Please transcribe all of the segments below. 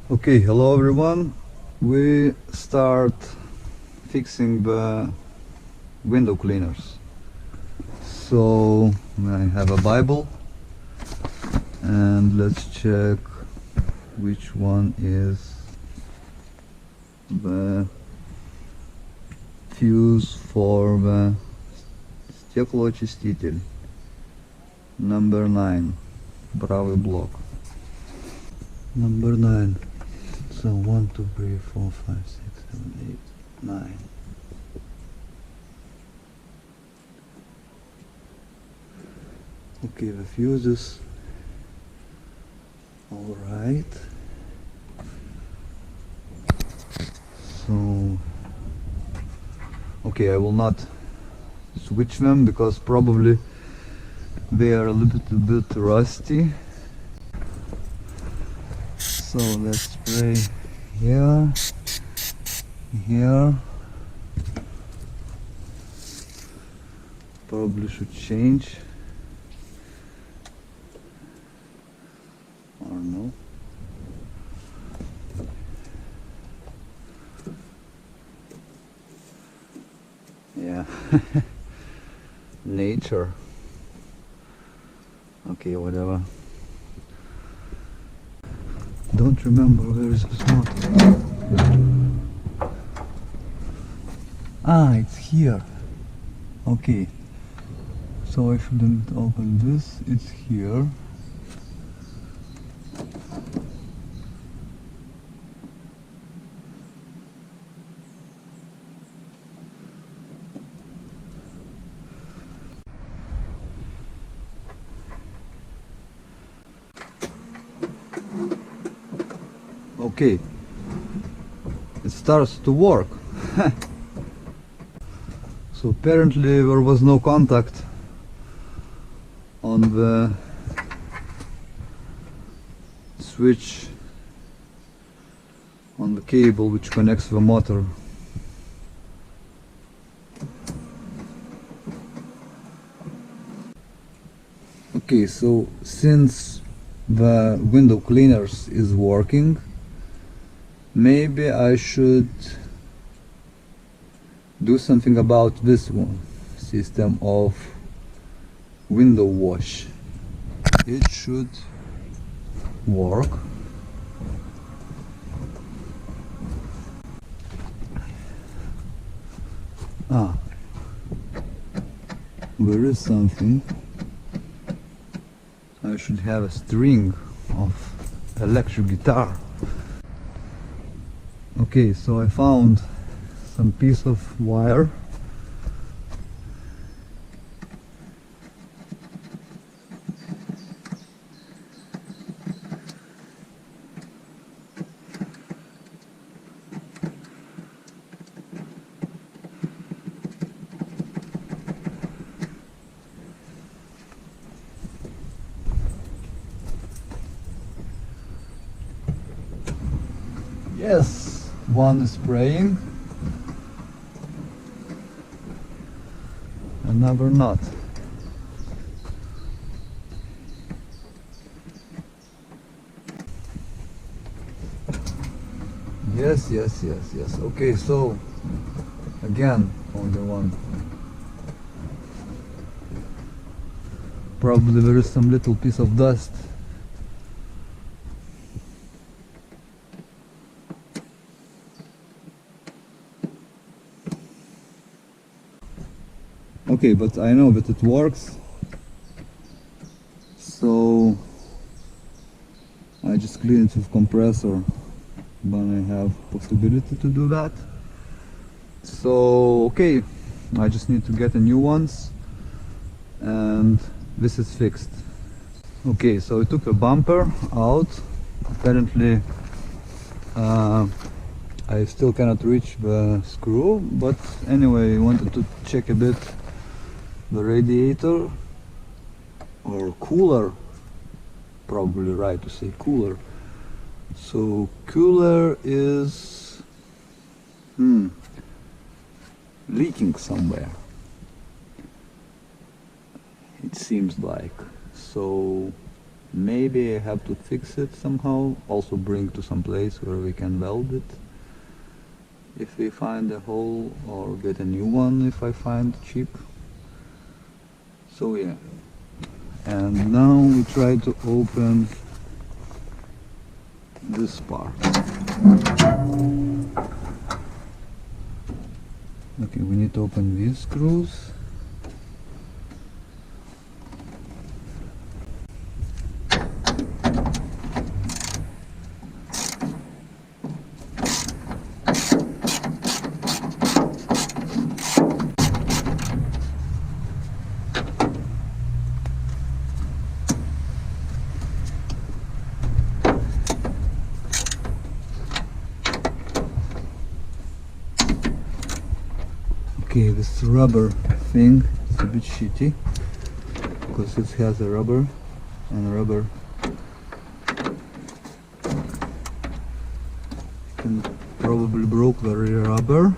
Okay, hello everyone. We start fixing the window cleaners. So I have a Bible and let's check which one is the fuse for the стеклоочиститель. Number 9, правый блок. Number 9. So 1, 2, 3, 4, 5, 6, 7, 8, 9. Okay, the fuses. All right. So, okay, I will not switch them because probably they are a little bit rusty. So let's spray here, here. Probably should change, or no. Yeah, nature. Okay, whatever. Don't remember where is this motor. Ah, it's here. Okay. So I shouldn't open this. It's here. Okay, it starts to work. So apparently there was no contact on the switch on the cable which connects the motor. Okay, so since the window cleaners is working, maybe I should do something about this one system of window wash. It should work. There is something. I should have a string of electric guitar. Okay, so I found some piece of wire. Yes, one is spraying, another not. Yes. Okay, so again, only one. Probably there is some little piece of dust. Okay, but I know that it works, so I just clean it with compressor when I have possibility to do that. So okay, I just need to get a new ones and this is fixed. Okay, so I took the bumper out. Apparently I still cannot reach the screw, but anyway, I wanted to check a bit the radiator or cooler, probably right to say cooler. So cooler is leaking somewhere, it seems like. So Maybe I have to fix it somehow, also bring to some place where we can weld it if we find a hole, or get a new one if I find cheap. So yeah, and now we try to open this part. Okay, we need to open these screws. Okay, this rubber thing is a bit shitty because it has a rubber, and rubber can probably broke the rear rubber.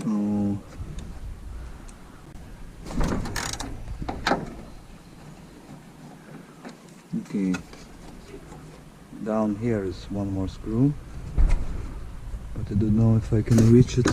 So okay, down here is one more screw, but I don't know if I can reach it.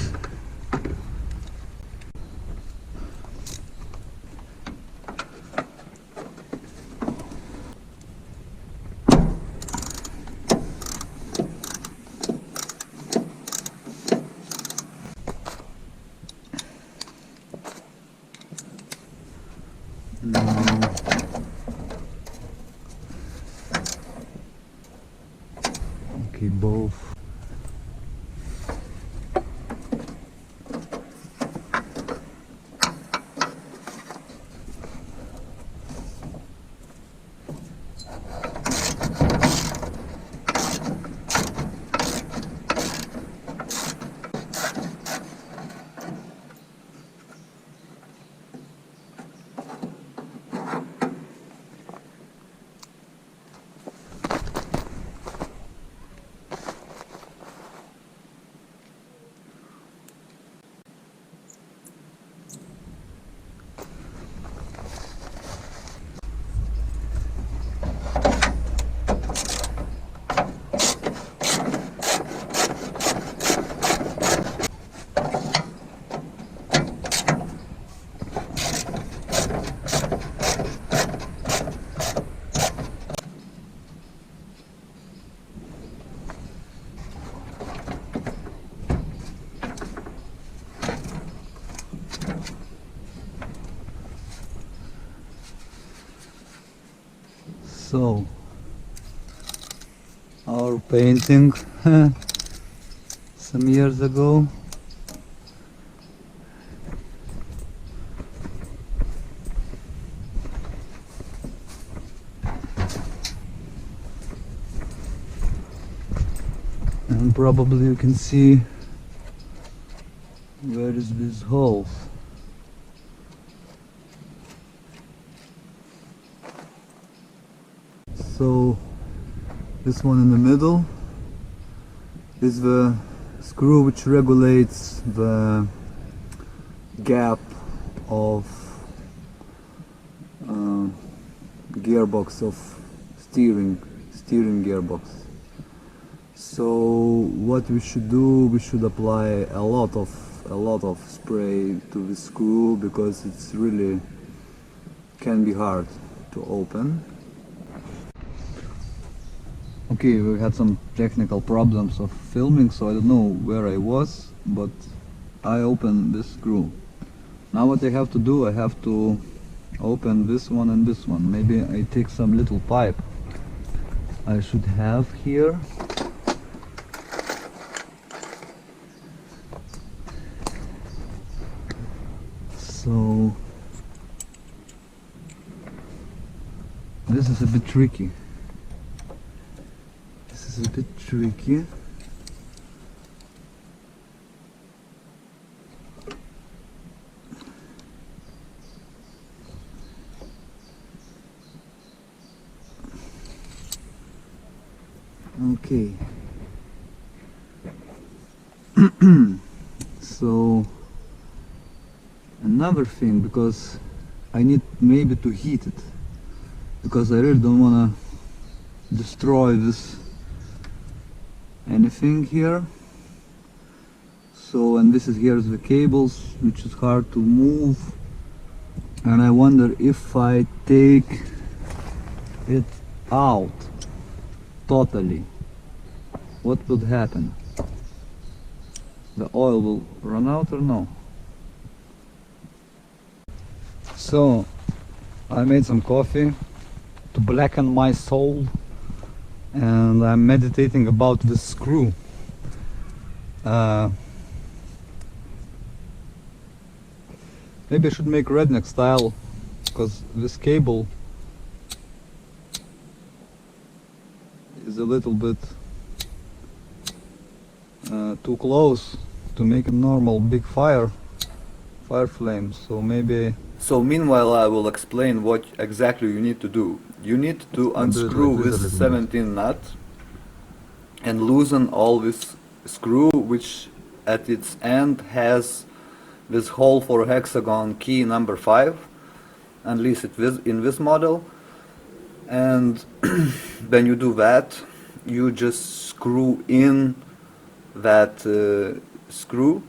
Okay, both. So, our painting some years ago. And probably you can see where is these holes. So this one in the middle is the screw which regulates the gap of gearbox of steering gearbox. So what we should do, we should apply a lot of spray to the screw, because it's really can be hard to open. Okay, we had some technical problems of filming, so I don't know where I was, but I opened this screw. Now what I have to do, I have to open this one and this one. Maybe I take some little pipe I should have here. So this is a bit tricky. This is a bit tricky. Okay. So another thing, because I need maybe to heat it, because I really don't wanna destroy this anything here. So, and this is here's the cables, which is hard to move, and I wonder if I take it out totally, what would happen? The oil will run out or no? So I made some coffee to blacken my soul, and I'm meditating about this screw. Maybe I should make redneck style, because this cable is a little bit too close to make a normal big fire flame. So maybe. So meanwhile I will explain what exactly you need to do. You need to unscrew this 17 nut and loosen all this screw, which at its end has this hole for hexagon key number 5, at least in this model. And when you do that, you just screw in that screw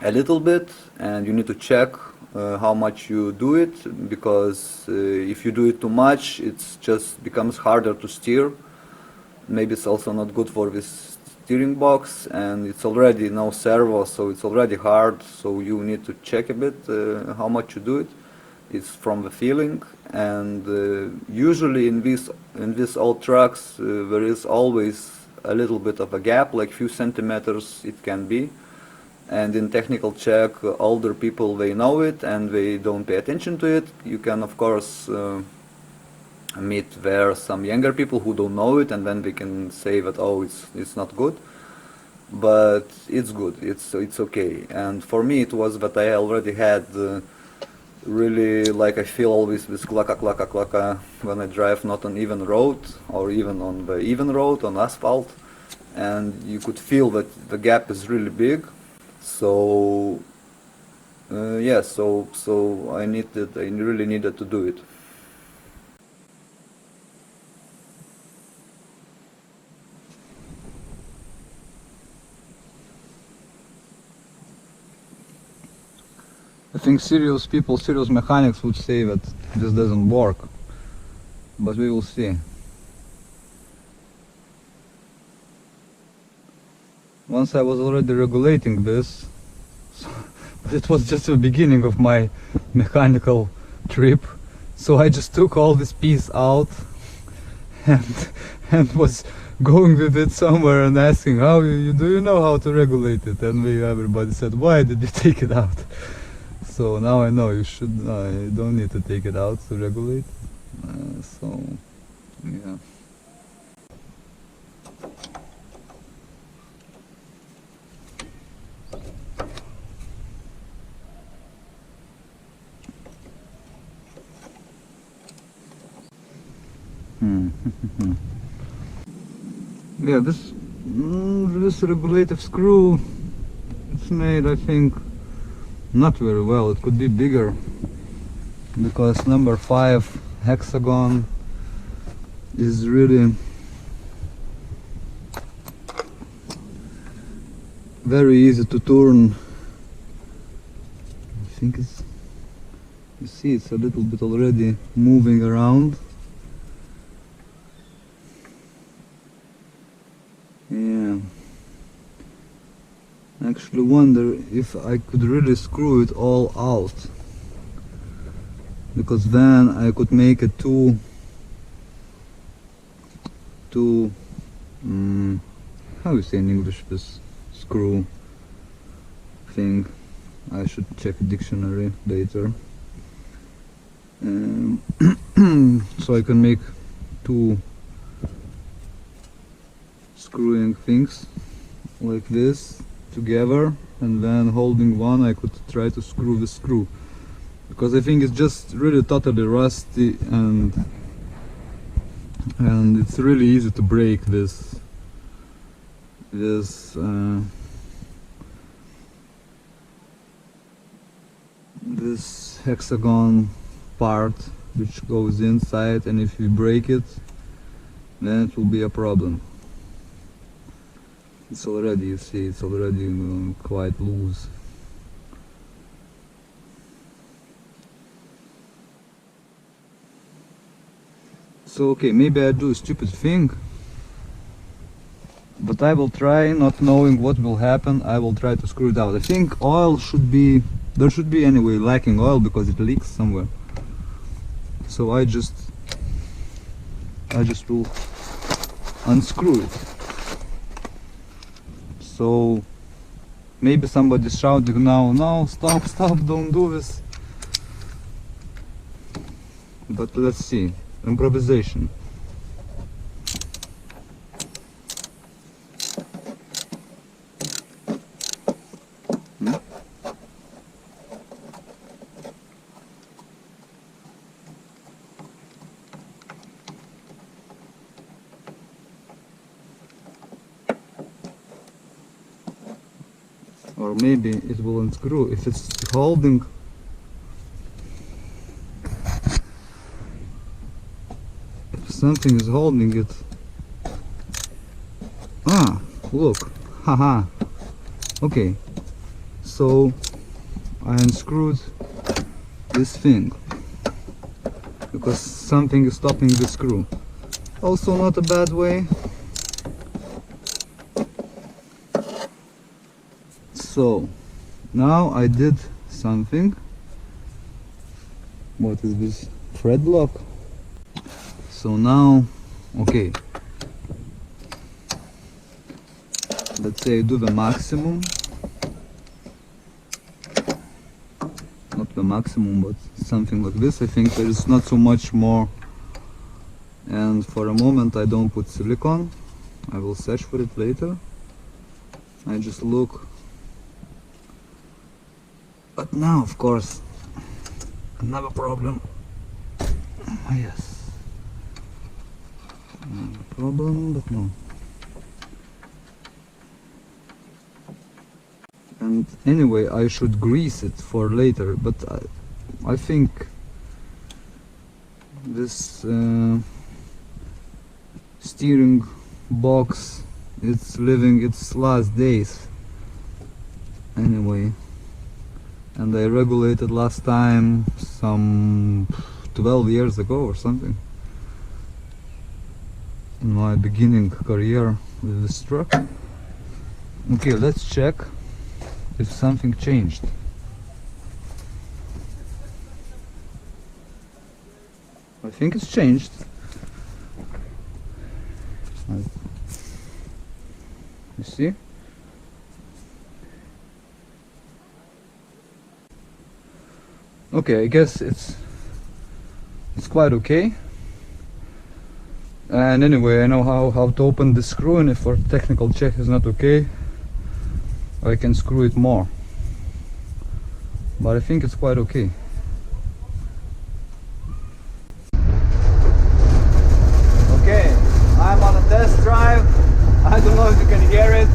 a little bit, and you need to check how much you do it, because if you do it too much, it just becomes harder to steer. Maybe it's also not good for this steering box, and it's already no servo, so it's already hard. So you need to check a bit how much you do it. It's from the feeling, and usually in these old trucks there is always a little bit of a gap, like few centimeters it can be. And in technical check, older people, they know it and they don't pay attention to it. You can of course meet there some younger people who don't know it, and then they can say that, oh, it's not good, but it's good, it's okay. And for me it was that I already had really, like, I feel always this clacka clacka clacka when I drive not on even road, or even on the even road on asphalt, and you could feel that the gap is really big. So yeah, so I really needed to do it. I think serious people, serious mechanics would say that this doesn't work, but we will see. Once I was already regulating this, but it was just the beginning of my mechanical trip, so I just took all this piece out and was going with it somewhere and asking, how do you know how to regulate it? And everybody said, why did you take it out? So now I know you don't need to take it out to regulate. So yeah. Yeah, this regulative screw, it's made, I think, not very well. It could be bigger, because number 5 hexagon is really very easy to turn. I think it's, you see, it's a little bit already moving around. Yeah, I actually wonder if I could really screw it all out, because then I could make a two how you say in English this screw thing? I should check a dictionary later. So I can make two screwing things like this together, and then holding one I could try to screw the screw, because I think it's just really totally rusty, and it's really easy to break this hexagon part which goes inside, and if you break it, then it will be a problem. It's already, you see, it's already quite loose. So okay, maybe I do a stupid thing, but I will try, not knowing what will happen, I will try to screw it out. I think oil should be, there should be anyway lacking oil because it leaks somewhere. So I just will unscrew it. So maybe somebody's shouting now, no, stop, don't do this. But let's see, improvisation. Or maybe it will unscrew if it's holding. If something is holding it. Ah, look, haha. Okay, so I unscrewed this thing because something is stopping the screw. Also not a bad way. So now I did something. What is this? Thread lock. So now, okay, let's say I do the maximum. Not the maximum, but something like this. I think there is not so much more. And for a moment I don't put silicone. I will search for it later. I just look. But now, of course, another problem. Yes. Another problem, but no. And anyway, I should grease it for later, but I think this steering box, it's living its last days. Anyway. And I regulated last time some 12 years ago or something, in my beginning career with this truck. Okay, let's check if something changed. I think it's changed. You see? Okay, I guess it's quite okay. And anyway, I know how to open the screw, and if for technical check is not okay, I can screw it more. But I think it's quite okay. Okay, I'm on a test drive. I don't know if you can hear it.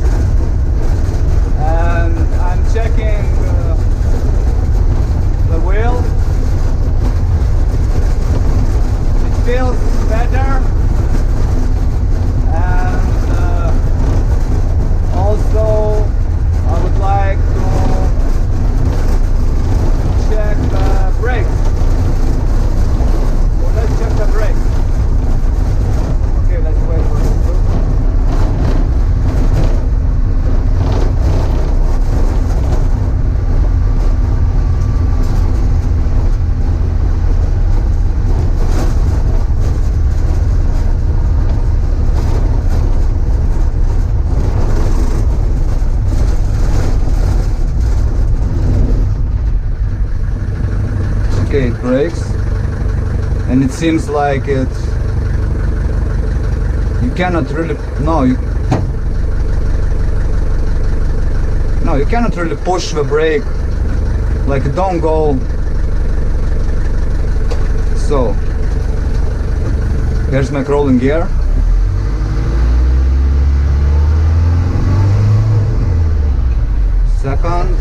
And I'm checking the wheel. It feels better, and also I would like to check the brakes. So let's check the brakes. Okay, let's wait for it. Okay, it brakes, and it seems like you cannot really, you cannot really push the brake, like don't go. So here's my crawling gear. Second,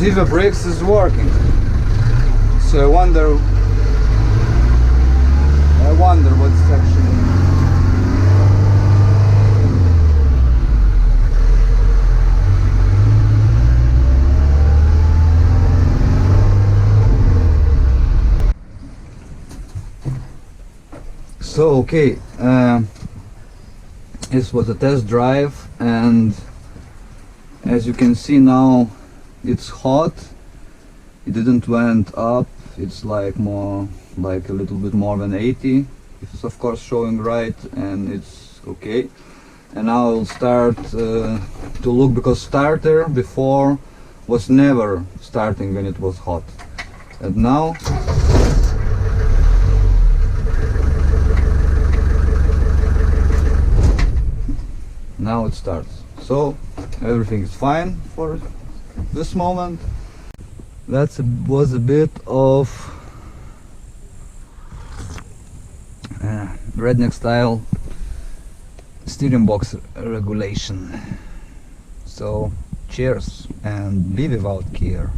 see the brakes is working. So I wonder what's actually. So okay, this was a test drive, and as you can see now, it's hot. It didn't went up. It's like a little bit more than 80. It's of course showing right, and it's okay. And now I'll start to look, because starter before was never starting when it was hot, and now. Now it starts. So everything is fine for this moment. That was a bit of redneck style steering box regulation. So cheers, and be without gear.